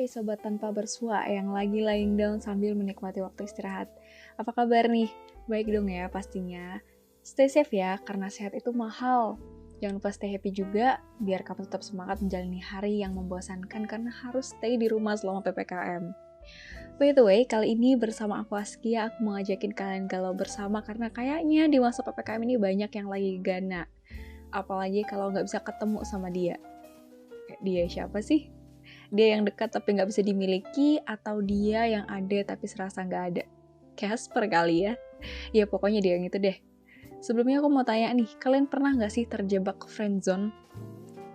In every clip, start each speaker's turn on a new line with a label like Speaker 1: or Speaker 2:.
Speaker 1: Hai sobat tanpa bersua yang lagi lying down sambil menikmati waktu istirahat. Apa kabar nih? Baik dong ya pastinya. Stay safe ya, karena sehat itu mahal. Jangan lupa stay happy juga, biar kamu tetap semangat menjalani hari yang membosankan karena harus stay di rumah selama PPKM. By the way, kali ini bersama aku Askia, aku mau ngajakin kalian galau bersama karena kayaknya di masa PPKM ini banyak yang lagi gana. Apalagi kalau nggak bisa ketemu sama dia. Dia siapa sih? Dia yang dekat tapi nggak bisa dimiliki, atau dia yang ada tapi serasa nggak ada? Casper kali ya? Ya pokoknya dia yang itu deh. Sebelumnya aku mau tanya nih, kalian pernah nggak sih terjebak friendzone?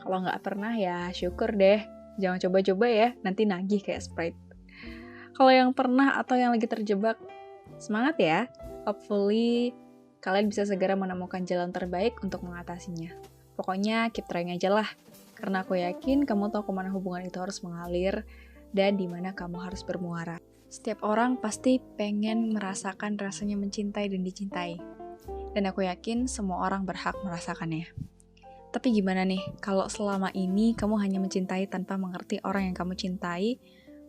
Speaker 1: Kalau nggak pernah ya syukur deh. Jangan coba-coba ya, nanti nagih kayak Sprite. Kalau yang pernah atau yang lagi terjebak, semangat ya. Hopefully kalian bisa segera menemukan jalan terbaik untuk mengatasinya. Pokoknya keep trying aja lah. Karena aku yakin kamu tahu kemana hubungan itu harus mengalir dan di mana kamu harus bermuara. Setiap orang pasti pengen merasakan rasanya mencintai dan dicintai. Dan aku yakin semua orang berhak merasakannya. Tapi gimana nih, kalau selama ini kamu hanya mencintai tanpa mengerti orang yang kamu cintai,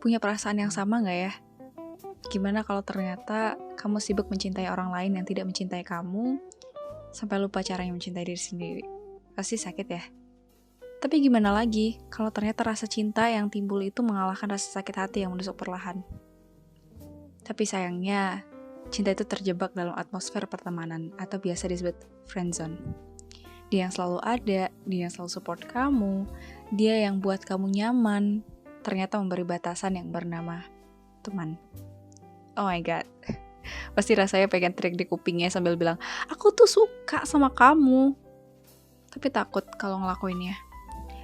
Speaker 1: punya perasaan yang sama nggak ya? Gimana kalau ternyata kamu sibuk mencintai orang lain yang tidak mencintai kamu, sampai lupa caranya mencintai diri sendiri? Pasti sakit ya? Tapi gimana lagi kalau ternyata rasa cinta yang timbul itu mengalahkan rasa sakit hati yang menusuk perlahan? Tapi sayangnya, cinta itu terjebak dalam atmosfer pertemanan atau biasa disebut friendzone. Dia yang selalu ada, dia yang selalu support kamu, dia yang buat kamu nyaman, ternyata memberi batasan yang bernama teman. Oh my god, pasti rasanya pengen teriak di kupingnya sambil bilang, aku tuh suka sama kamu. Tapi takut kalau ngelakuinnya.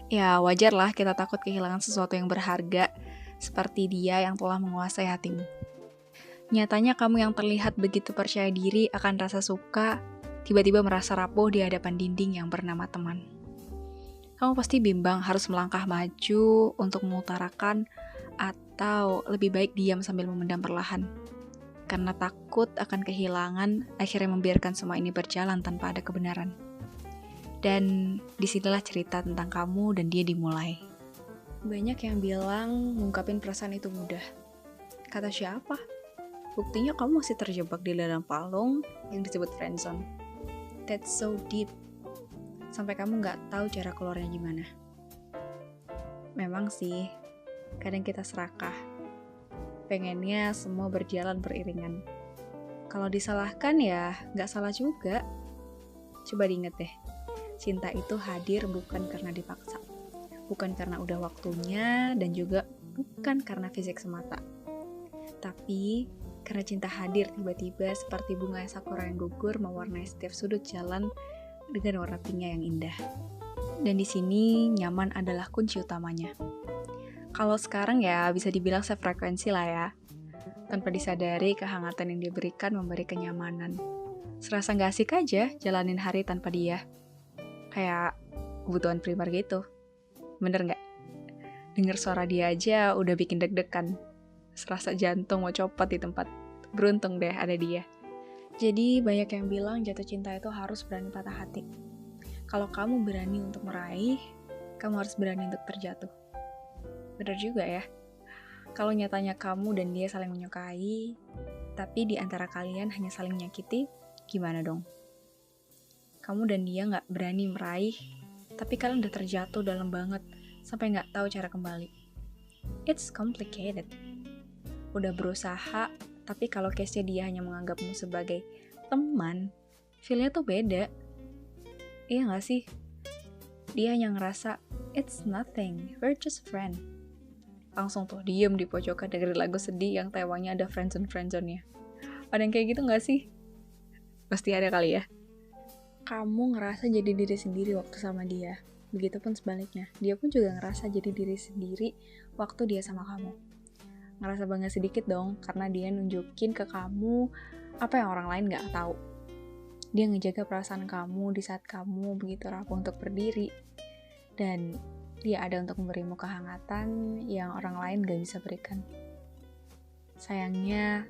Speaker 1: Ya wajar lah kita takut kehilangan sesuatu yang berharga, seperti dia yang telah menguasai hatimu. Nyatanya kamu yang terlihat begitu percaya diri akan rasa suka, tiba-tiba merasa rapuh di hadapan dinding yang bernama teman. Kamu pasti bimbang harus melangkah maju untuk mengutarakan, atau lebih baik diam sambil memendam perlahan. Karena takut akan kehilangan, akhirnya membiarkan semua ini berjalan tanpa ada kebenaran. Dan disinilah cerita tentang kamu dan dia dimulai. Banyak yang bilang ngungkapin perasaan itu mudah. Kata siapa? Buktinya kamu masih terjebak di dalam palung yang disebut friendzone. That's so deep. Sampai kamu gak tahu cara keluarnya gimana. Memang sih, kadang kita serakah. Pengennya semua berjalan beriringan. Kalau disalahkan ya gak salah juga. Coba diinget deh. Cinta itu hadir bukan karena dipaksa, bukan karena udah waktunya, dan juga bukan karena fisik semata. Tapi karena cinta hadir tiba-tiba seperti bunga sakura yang gugur mewarnai setiap sudut jalan dengan warna pinknya yang indah. Dan di sini nyaman adalah kunci utamanya. Kalau sekarang ya bisa dibilang sefrekuensi lah ya. Tanpa disadari kehangatan yang diberikan memberi kenyamanan. Serasa gak asik aja jalanin hari tanpa dia. Kayak kebutuhan primer gitu. Bener gak? Dengar suara dia aja udah bikin deg-degan. Serasa jantung mau copot di tempat. Beruntung deh ada dia. Jadi banyak yang bilang jatuh cinta itu harus berani patah hati. Kalau kamu berani untuk meraih, kamu harus berani untuk terjatuh. Bener juga ya. Kalau nyatanya kamu dan dia saling menyukai, tapi di antara kalian hanya saling menyakiti, gimana dong? Kamu dan dia gak berani meraih, tapi kalian udah terjatuh dalam banget, sampai gak tahu cara kembali. It's complicated. Udah berusaha, tapi kalau case-nya dia hanya menganggapmu sebagai teman, feel-nya tuh beda. Iya gak sih? Dia hanya ngerasa, it's nothing, we're just friend. Langsung tuh diem di pojokan dengerin lagu sedih yang tewangnya ada friendzone-nya. Ada yang kayak gitu gak sih? Pasti ada kali ya. Kamu ngerasa jadi diri sendiri waktu sama dia. Begitupun sebaliknya, dia pun juga ngerasa jadi diri sendiri waktu dia sama kamu. Ngerasa bangga sedikit dong, karena dia nunjukin ke kamu apa yang orang lain gak tahu. Dia ngejaga perasaan kamu di saat kamu begitu rapuh untuk berdiri. Dan dia ada untuk memberimu kehangatan yang orang lain gak bisa berikan. Sayangnya,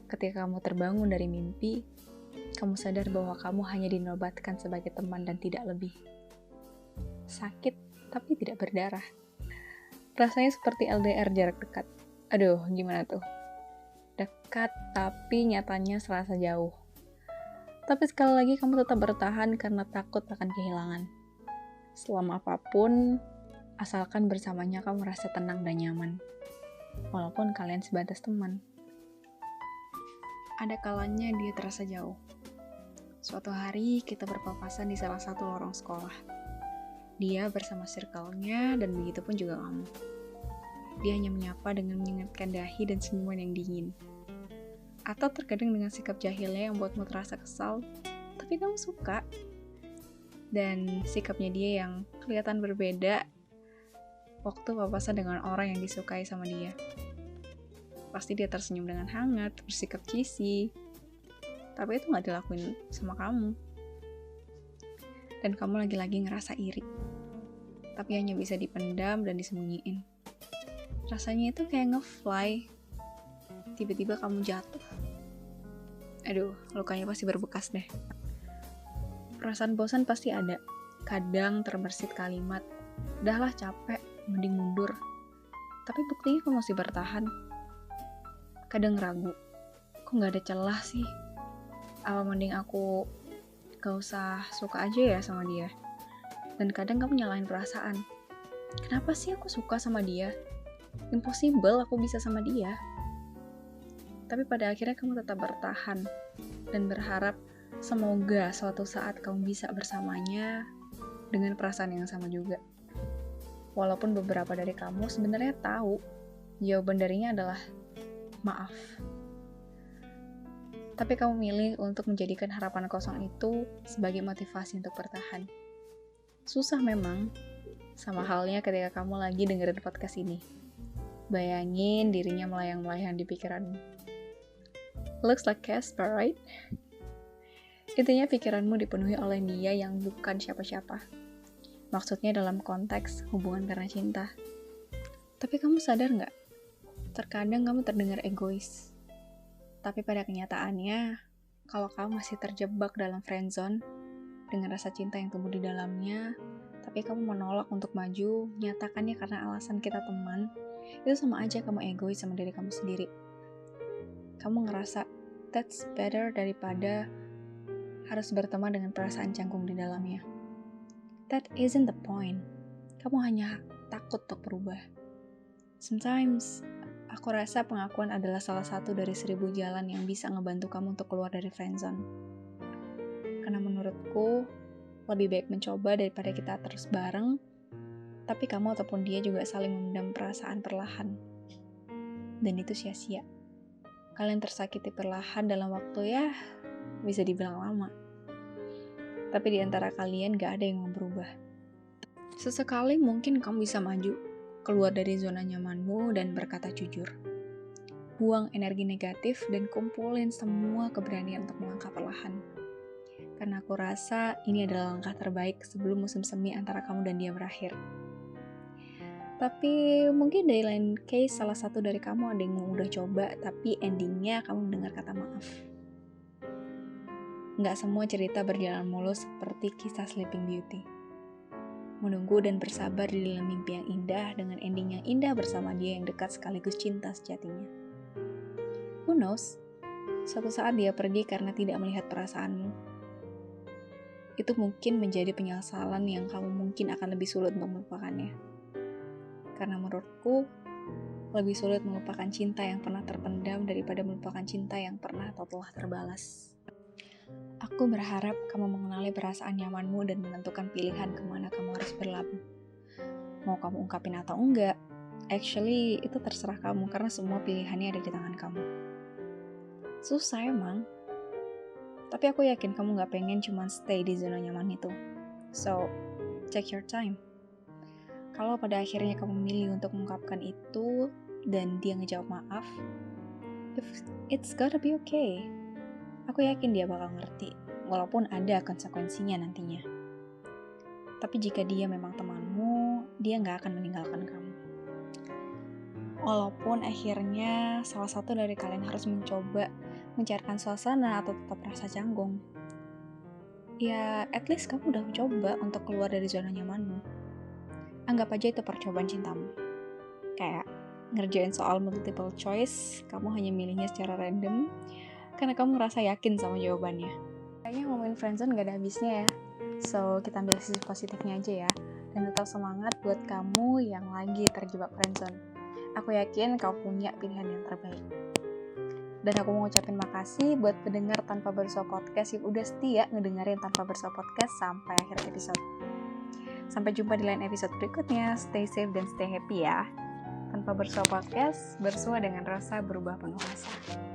Speaker 1: ketika kamu terbangun dari mimpi, kamu sadar bahwa kamu hanya dinobatkan sebagai teman dan tidak lebih. Sakit, tapi tidak berdarah. Rasanya seperti LDR jarak dekat. Aduh, gimana tuh? Dekat tapi nyatanya serasa jauh. Tapi sekali lagi kamu tetap bertahan karena takut akan kehilangan. Selama apapun, asalkan bersamanya kamu merasa tenang dan nyaman. Walaupun kalian sebatas teman. Ada kalanya dia terasa jauh. Suatu hari kita berpapasan di salah satu lorong sekolah. Dia bersama circle-nya dan begitu pun juga kamu. Dia hanya menyapa dengan menyengatkan dahi dan senyuman yang dingin. Atau terkadang dengan sikap jahilnya yang buatmu terasa kesal, tapi kamu suka. Dan sikapnya dia yang kelihatan berbeda waktu papasan dengan orang yang disukai sama dia. Pasti dia tersenyum dengan hangat, bersikap cheesy. Tapi itu gak dilakuin sama kamu. Dan kamu lagi-lagi ngerasa iri. Tapi hanya bisa dipendam dan disembunyiin. Rasanya itu kayak nge-fly. Tiba-tiba kamu jatuh. Aduh, lukanya pasti berbekas deh. Perasaan bosan pasti ada. Kadang terbersit kalimat, "Dahlah capek, mending mundur." Tapi buktinya kamu masih bertahan. Kadang ragu, kok gak ada celah sih? Apa mending aku gak usah suka aja ya sama dia? Dan kadang kamu nyalahin perasaan. Kenapa sih aku suka sama dia? Impossible aku bisa sama dia. Tapi pada akhirnya kamu tetap bertahan dan berharap semoga suatu saat kamu bisa bersamanya dengan perasaan yang sama juga. Walaupun beberapa dari kamu sebenarnya tahu jawaban darinya adalah maaf. Tapi kamu milih untuk menjadikan harapan kosong itu sebagai motivasi untuk bertahan. Susah memang, sama halnya ketika kamu lagi dengerin podcast ini. Bayangin dirinya melayang-melayang di pikiranmu. Looks like Casper, right? Intinya pikiranmu dipenuhi oleh dia yang bukan siapa-siapa. Maksudnya dalam konteks hubungan karena cinta. Tapi kamu sadar nggak? Terkadang kamu terdengar egois. Tapi pada kenyataannya, kalau kamu masih terjebak dalam friendzone, dengan rasa cinta yang tumbuh di dalamnya, tapi kamu menolak untuk maju, nyatakannya karena alasan kita teman, itu sama aja kamu egois sama diri kamu sendiri. Kamu ngerasa, that's better daripada harus berteman dengan perasaan canggung di dalamnya. That isn't the point. Kamu hanya takut untuk berubah. Sometimes, aku rasa pengakuan adalah salah satu dari 1000 jalan yang bisa ngebantu kamu untuk keluar dari friendzone. Karena menurutku, lebih baik mencoba daripada kita terus bareng, tapi kamu ataupun dia juga saling memendam perasaan perlahan. Dan itu sia-sia. Kalian tersakiti perlahan dalam waktu ya, bisa dibilang lama. Tapi di antara kalian gak ada yang mau berubah. Sesekali mungkin kamu bisa maju, keluar dari zona nyamanmu dan berkata jujur. Buang energi negatif dan kumpulin semua keberanian untuk melangkah perlahan. Karena aku rasa ini adalah langkah terbaik sebelum musim semi antara kamu dan dia berakhir. Tapi mungkin dari lain case salah satu dari kamu ada yang udah coba tapi endingnya kamu mendengar kata maaf. Nggak semua cerita berjalan mulus seperti kisah Sleeping Beauty. Menunggu dan bersabar di dalam mimpi yang indah dengan ending yang indah bersama dia yang dekat sekaligus cinta sejatinya. Who knows? Suatu saat dia pergi karena tidak melihat perasaanmu. Itu mungkin menjadi penyesalan yang kamu mungkin akan lebih sulit untuk melupakannya. Karena menurutku, lebih sulit melupakan cinta yang pernah terpendam daripada melupakan cinta yang pernah atau telah terbalas. Aku berharap kamu mengenali perasaan nyamanmu dan menentukan pilihan kemana kamu harus berlabuh. Mau kamu ungkapin atau enggak, actually itu terserah kamu karena semua pilihannya ada di tangan kamu. Susah emang, tapi aku yakin kamu gak pengen cuma stay di zona nyaman itu. So, take your time. Kalau pada akhirnya kamu memilih untuk mengungkapkan itu dan dia ngejawab maaf, it's gotta be okay. Aku yakin dia bakal ngerti, walaupun ada konsekuensinya nantinya. Tapi jika dia memang temanmu, dia gak akan meninggalkan kamu. Walaupun akhirnya salah satu dari kalian harus mencoba mencairkan suasana atau tetap rasa canggung. Ya, at least kamu udah mencoba untuk keluar dari zona nyamanmu. Anggap aja itu percobaan cintamu. Kayak ngerjain soal multiple choice, kamu hanya milihnya secara random karena kamu ngerasa yakin sama jawabannya. Kayaknya ngomongin friendzone gak ada habisnya ya. So, kita ambil sisi positifnya aja ya. Dan tetap semangat buat kamu yang lagi terjebak friendzone. Aku yakin kau punya pilihan yang terbaik. Dan aku mau ngucapin makasih buat pendengar Tanpa Bersua Podcast yang udah setia ngedengerin Tanpa Bersua Podcast sampai akhir episode. Sampai jumpa di lain episode berikutnya. Stay safe dan stay happy ya. Tanpa Bersua Podcast, bersua dengan rasa berubah penuh asa.